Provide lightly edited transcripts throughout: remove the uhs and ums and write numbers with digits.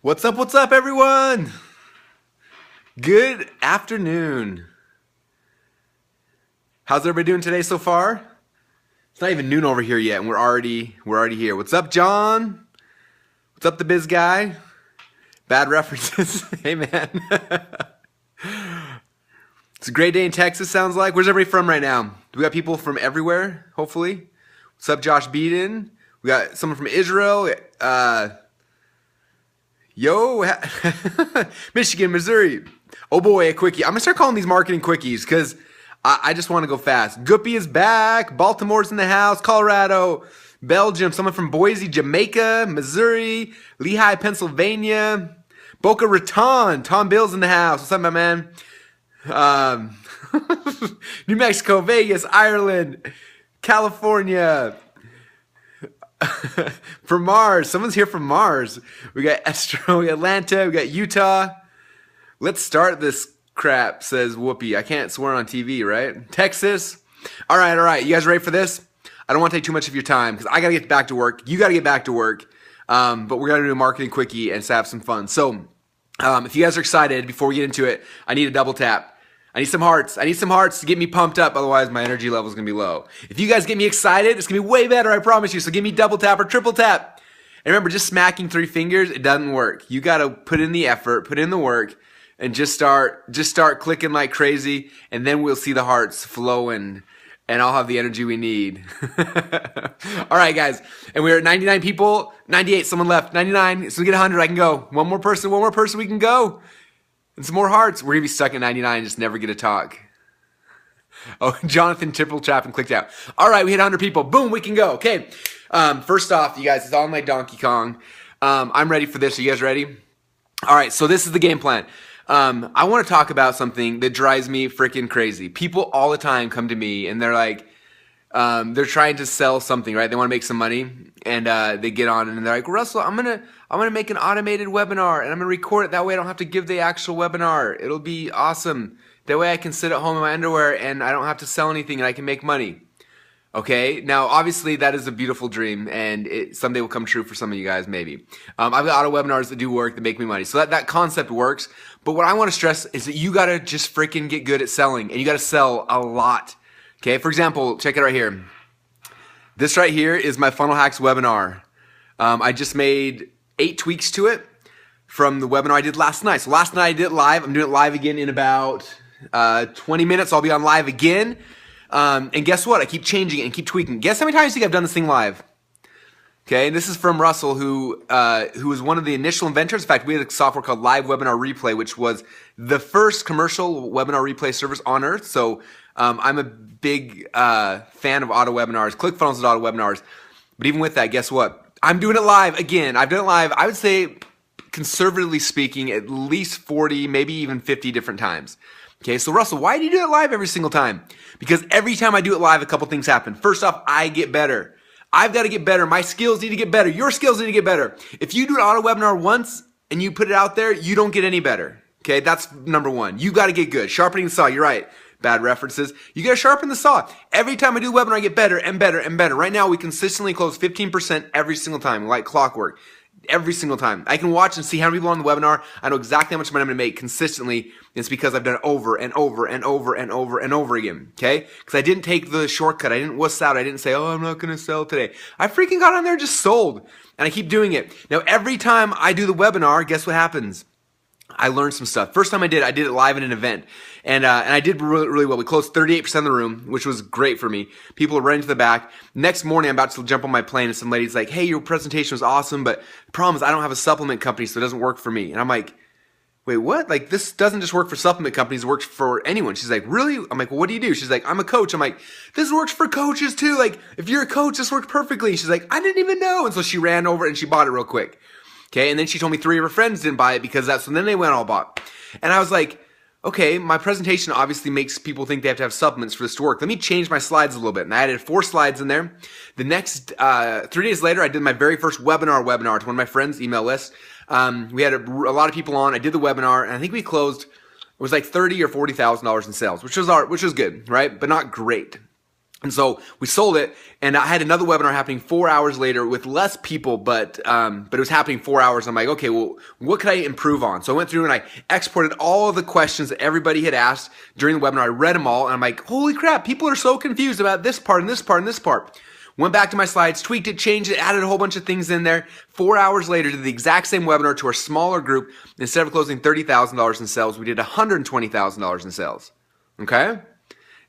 What's up, everyone? Good afternoon. How's everybody doing today so far? It's not even noon over here yet, and we're already here. What's up, John? What's up, the biz guy? Bad references. Hey, man. It's a great day in Texas, sounds like. Where's everybody from right now? Do we got people from everywhere, hopefully? What's up, Josh Beeden? We got someone from Israel. Michigan, Missouri. Oh boy, a quickie. I'm gonna start calling these marketing quickies because I just want to go fast. Guppy is back. Baltimore's in the house. Colorado, Belgium. Someone from Boise, Jamaica, Missouri, Lehigh, Pennsylvania, Boca Raton. Tom Bill's in the house. What's up, my man? New Mexico, Vegas, Ireland, California. From Mars. Someone's here from Mars. We got Estro, we got Atlanta, we got Utah. Let's start this crap, says Whoopi. I can't swear on TV, right? Texas. All right. You guys ready for this? I don't want to take too much of your time because I got to get back to work. You got to get back to work. But we're going to do a marketing quickie and have some fun. So if you guys are excited, before we get into it, I need a double tap. I need some hearts. I need some hearts to get me pumped up. Otherwise, my energy level is going to be low. If you guys get me excited, it's going to be way better, I promise you. So give me double tap or triple tap. And remember, just smacking 3 fingers, it doesn't work. You got to put in the effort, put in the work, and just start clicking like crazy. And then we'll see the hearts flowing, and I'll have the energy we need. All right, guys. And we're at 99 people. 98, someone left. 99. So we get 100, I can go. One more person, we can go. And some more hearts. We're going to be stuck at 99 and just never get to talk. Oh, Jonathan triple tap and clicked out. All right, we hit 100 people. Boom, we can go. Okay. First off, you guys, it's all my Donkey Kong. I'm ready for this. Are you guys ready? All right, so this is the game plan. I want to talk about something that drives me freaking crazy. People all the time come to me and they're like, they're trying to sell something, right? They want to make some money, and they get on and they're like, Russell, I'm gonna make an automated webinar and I'm gonna record it. That way I don't have to give the actual webinar. It'll be awesome. That way I can sit at home in my underwear and I don't have to sell anything and I can make money. Okay, now obviously that is a beautiful dream, and it someday will come true for some of you guys, maybe. I've got auto webinars that do work, that make me money. So that concept works. But what I want to stress is that you gotta just freaking get good at selling, and you gotta sell a lot. Okay, for example, check it right here. This right here is my Funnel Hacks webinar. I just made 8 tweaks to it from the webinar I did last night. So last night I did it live. I'm doing it live again in about 20 minutes. I'll be on live again. And guess what? I keep changing it and keep tweaking. Guess how many times you think I've done this thing live? Okay, and this is from Russell, who was one of the initial inventors. In fact, we had a software called Live Webinar Replay, which was the first commercial webinar replay service on earth. So I'm a big fan of auto webinars. ClickFunnels is auto webinars. But even with that, guess what? I'm doing it live again. I've done it live, I would say, conservatively speaking, at least 40, maybe even 50 different times. Okay, so Russell, why do you do it live every single time? Because every time I do it live, a couple things happen. First off, I get better. I've got to get better. My skills need to get better. Your skills need to get better. If you do an auto webinar once and you put it out there, you don't get any better. Okay, that's number one. You got to get good. Sharpening the saw, you're right. Bad references. You got to sharpen the saw. Every time I do a webinar, I get better and better and better. Right now, we consistently close 15% every single time, like clockwork. Every single time. I can watch and see how many people are on the webinar. I know exactly how much money I'm going to make consistently. It's because I've done it over and over and over and over and over again. Okay? Because I didn't take the shortcut. I didn't wuss out. I didn't say, oh, I'm not going to sell today. I freaking got on there and just sold. And I keep doing it. Now, every time I do the webinar, guess what happens? I learned some stuff. First time I did it live in an event. And I did really, really well. We closed 38% of the room, which was great for me. People are running to the back. Next morning, I'm about to jump on my plane, and some lady's like, hey, your presentation was awesome, but the problem is I don't have a supplement company, so it doesn't work for me. And I'm like, wait, what? Like, this doesn't just work for supplement companies, it works for anyone. She's like, really? I'm like, well, what do you do? She's like, I'm a coach. I'm like, this works for coaches too. Like, if you're a coach, this works perfectly. She's like, I didn't even know. And so she ran over and she bought it real quick. Okay, and then she told me 3 of her friends didn't buy it because that's when then they went all bought. And I was like, okay, my presentation obviously makes people think they have to have supplements for this to work. Let me change my slides a little bit. And I added 4 slides in there. The next 3 days later, I did my very first webinar to one of my friends' email list. We had a lot of people on. I did the webinar, and I think we closed. It was like $30,000 or $40,000 in sales, which was good, right? But not great. And so we sold it, and I had another webinar happening 4 hours later with less people, but it was happening 4 hours. I'm like, okay, well, what could I improve on? So I went through and I exported all of the questions that everybody had asked during the webinar. I read them all, and I'm like, holy crap, people are so confused about this part and this part and this part. Went back to my slides, tweaked it, changed it, added a whole bunch of things in there. 4 hours later, did the exact same webinar to our smaller group. Instead of closing $30,000 in sales, we did $120,000 in sales. Okay?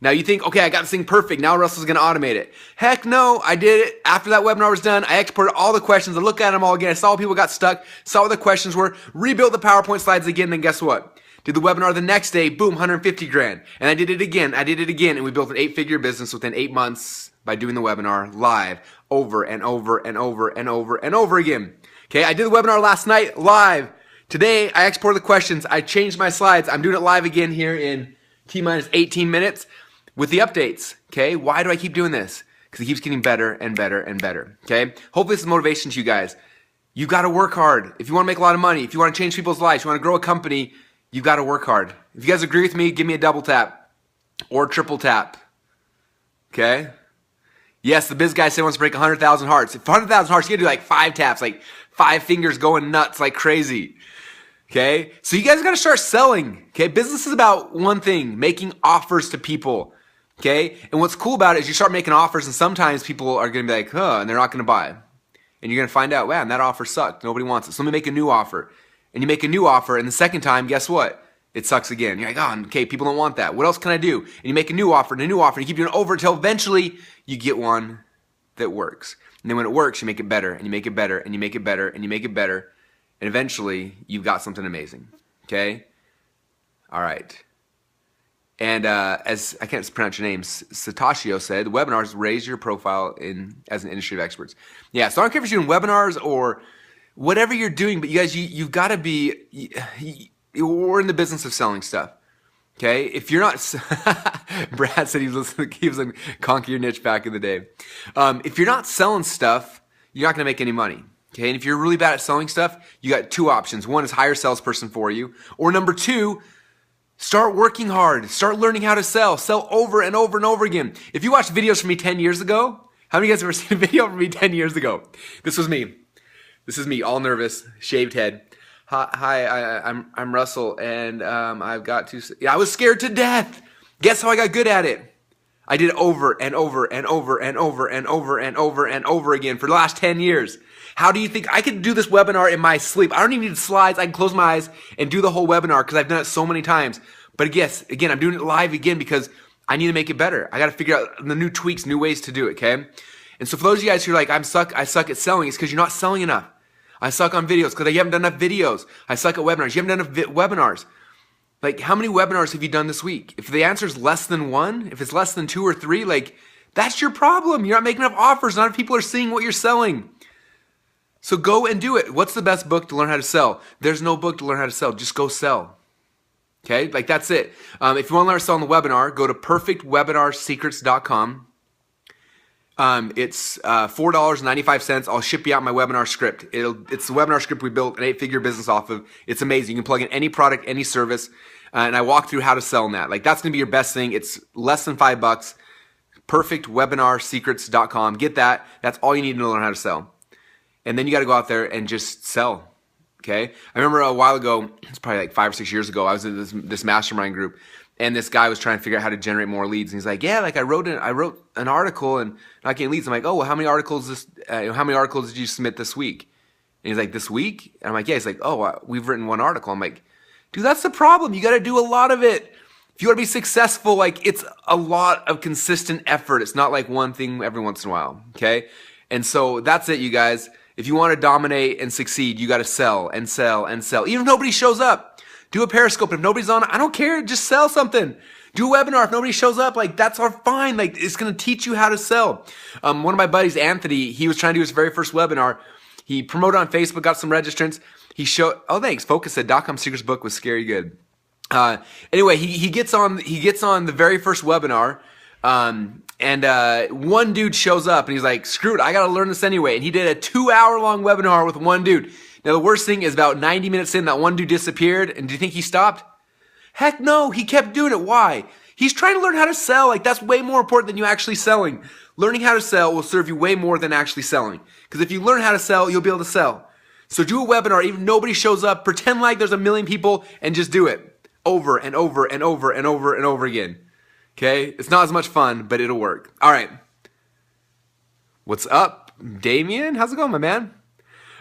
Now you think, okay, I got this thing perfect. Now Russell's going to automate it. Heck no, I did it. After that webinar was done, I exported all the questions. I looked at them all again. I saw people got stuck, saw what the questions were, rebuilt the PowerPoint slides again. Then guess what? Did the webinar the next day, boom, 150 grand. And I did it again. And we built an 8-figure business within 8 months by doing the webinar live over and over and over and over and over again. Okay, I did the webinar last night live. Today, I exported the questions. I changed my slides. I'm doing it live again here in T-minus 18 minutes. With the updates, okay? Why do I keep doing this? Because it keeps getting better and better and better, okay? Hopefully this is motivation to you guys. You got to work hard. If you want to make a lot of money, if you want to change people's lives, you want to grow a company, you got to work hard. If you guys agree with me, give me a double tap or triple tap, okay? Yes, the biz guy said he wants to break 100,000 hearts. If 100,000 hearts, you got to do like 5 taps, like 5 fingers going nuts like crazy. Okay? So you guys got to start selling. Okay? Business is about one thing, making offers to people. Okay? And what's cool about it is you start making offers, and sometimes people are going to be like, huh, and they're not going to buy. And you're going to find out, wow, that offer sucked. Nobody wants it. So let me make a new offer. And you make a new offer, and the second time, guess what? It sucks again. You're like, oh, okay, people don't want that. What else can I do? And you make a new offer and a new offer, and you keep doing it over until eventually you get one that works. And then when it works, you make it better, and you make it better, and you make it better, and you make it better, and eventually you've got something amazing. Okay? All right. And as I can't pronounce your name, Satashio said, the webinars raise your profile as an industry of experts. Yeah, so I don't care if you're doing webinars or whatever you're doing, but you guys, you've got to be, we're in the business of selling stuff. Okay? If you're not, Brad said he was in Conquer Your Niche back in the day. If you're not selling stuff, you're not going to make any money. Okay? And if you're really bad at selling stuff, you got 2 options. One is hire a salesperson for you, or number 2, start working hard. Start learning how to sell. Sell over and over and over again. If you watched videos from me 10 years ago, how many of you guys have ever seen a video from me 10 years ago? This was me. This is me, all nervous, shaved head. Hi, I'm Russell, and I've got to. I was scared to death. Guess how I got good at it? I did it over and over and over and over and over and over and over again for the last 10 years. How do you think I could do this webinar in my sleep? I don't even need slides. I can close my eyes and do the whole webinar because I've done it so many times. But yes, again, I'm doing it live again because I need to make it better. I got to figure out the new tweaks, new ways to do it, okay? And so for those of you guys who are like, I suck at selling, it's because you're not selling enough. I suck on videos because you haven't done enough videos. I suck at webinars. You haven't done enough webinars. Like, how many webinars have you done this week? If the answer is less than 1, if it's less than 2 or 3, like, that's your problem. You're not making enough offers. Not enough people are seeing what you're selling. So go and do it. What's the best book to learn how to sell? There's no book to learn how to sell. Just go sell. Okay? Like, that's it. If you want to learn how to sell on the webinar, go to perfectwebinarsecrets.com. It's $4.95. I'll ship you out my webinar script. It's the webinar script we built an 8-figure business off of. It's amazing. You can plug in any product, any service, and I walk through how to sell in that. Like, that's going to be your best thing. It's less than $5. Perfectwebinarsecrets.com. Get that. That's all you need to learn how to sell. And then you got to go out there and just sell. Okay? I remember a while ago, it's probably like 5 or 6 years ago, I was in this mastermind group, and this guy was trying to figure out how to generate more leads. And he's like, yeah, like I wrote an article and not getting leads. I'm like, oh, well, how many articles did you submit this week? And he's like, this week? And I'm like, yeah. He's like, oh, we've written 1 article. I'm like, dude, that's the problem. You got to do a lot of it. If you want to be successful, like, it's a lot of consistent effort. It's not like one thing every once in a while. Okay? And so that's it, you guys. If you want to dominate and succeed, you got to sell and sell and sell. Even if nobody shows up, do a Periscope. If nobody's on, I don't care. Just sell something. Do a webinar. If nobody shows up, like, that's all fine. Like, it's going to teach you how to sell. One of my buddies, Anthony, he was trying to do his very first webinar. He promoted on Facebook, got some registrants. He showed, oh, thanks. Focus said, .com Secrets book was scary good. Anyway, he gets on the very first webinar. One dude shows up and he's like, screw it, I got to learn this anyway. And he did a 2-hour-long webinar with one dude. Now, the worst thing is about 90 minutes in, that one dude disappeared. And do you think he stopped? Heck no, he kept doing it. Why? He's trying to learn how to sell. Like, that's way more important than you actually selling. Learning how to sell will serve you way more than actually selling. Because if you learn how to sell, you'll be able to sell. So do a webinar, even nobody shows up, pretend like there's a million people, and just do it over and over and over and over and over again. Okay? It's not as much fun, but it'll work. All right. What's up, Damien? How's it going, my man?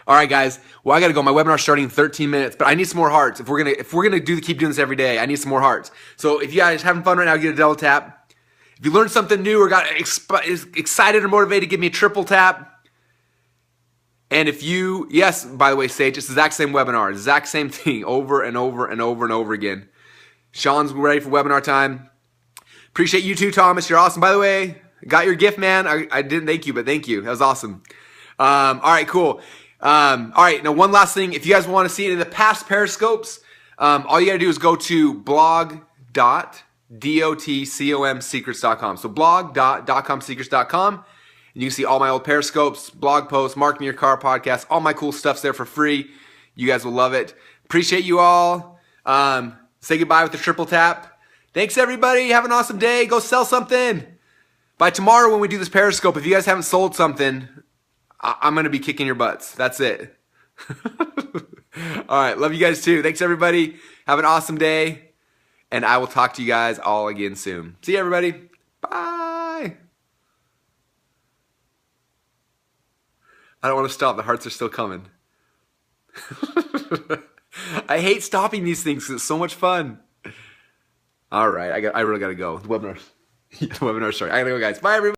All right, guys. Well, I gotta go. My webinar's starting in 13 minutes, but I need some more hearts. If we're gonna keep doing this every day, I need some more hearts. So if you guys having fun right now, get a double tap. If you learned something new or got excited or motivated, give me a triple tap. And if you, yes, by the way, Sage, it's the exact same webinar, exact same thing, over and over and over and over again. Sean's ready for webinar time. Appreciate you too, Thomas. You're awesome. By the way, got your gift, man. I didn't thank you, but thank you. That was awesome. All right, cool. All right, now one last thing. If you guys want to see any of the past Periscopes, all you got to do is go to blog.dotcomsecrets.com. So blog.dotcomsecrets.com, and you can see all my old Periscopes, blog posts, Marketing Your Car podcast, all my cool stuff's there for free. You guys will love it. Appreciate you all. Say goodbye with the triple tap. Thanks, everybody. Have an awesome day. Go sell something. By tomorrow when we do this Periscope, if you guys haven't sold something, I'm going to be kicking your butts. That's it. All right. Love you guys too. Thanks, everybody. Have an awesome day. And I will talk to you guys all again soon. See you, everybody. Bye. I don't want to stop. The hearts are still coming. I hate stopping these things because it's so much fun. All right. I really got to go. The webinar's starting. I got to go, guys. Bye, everybody.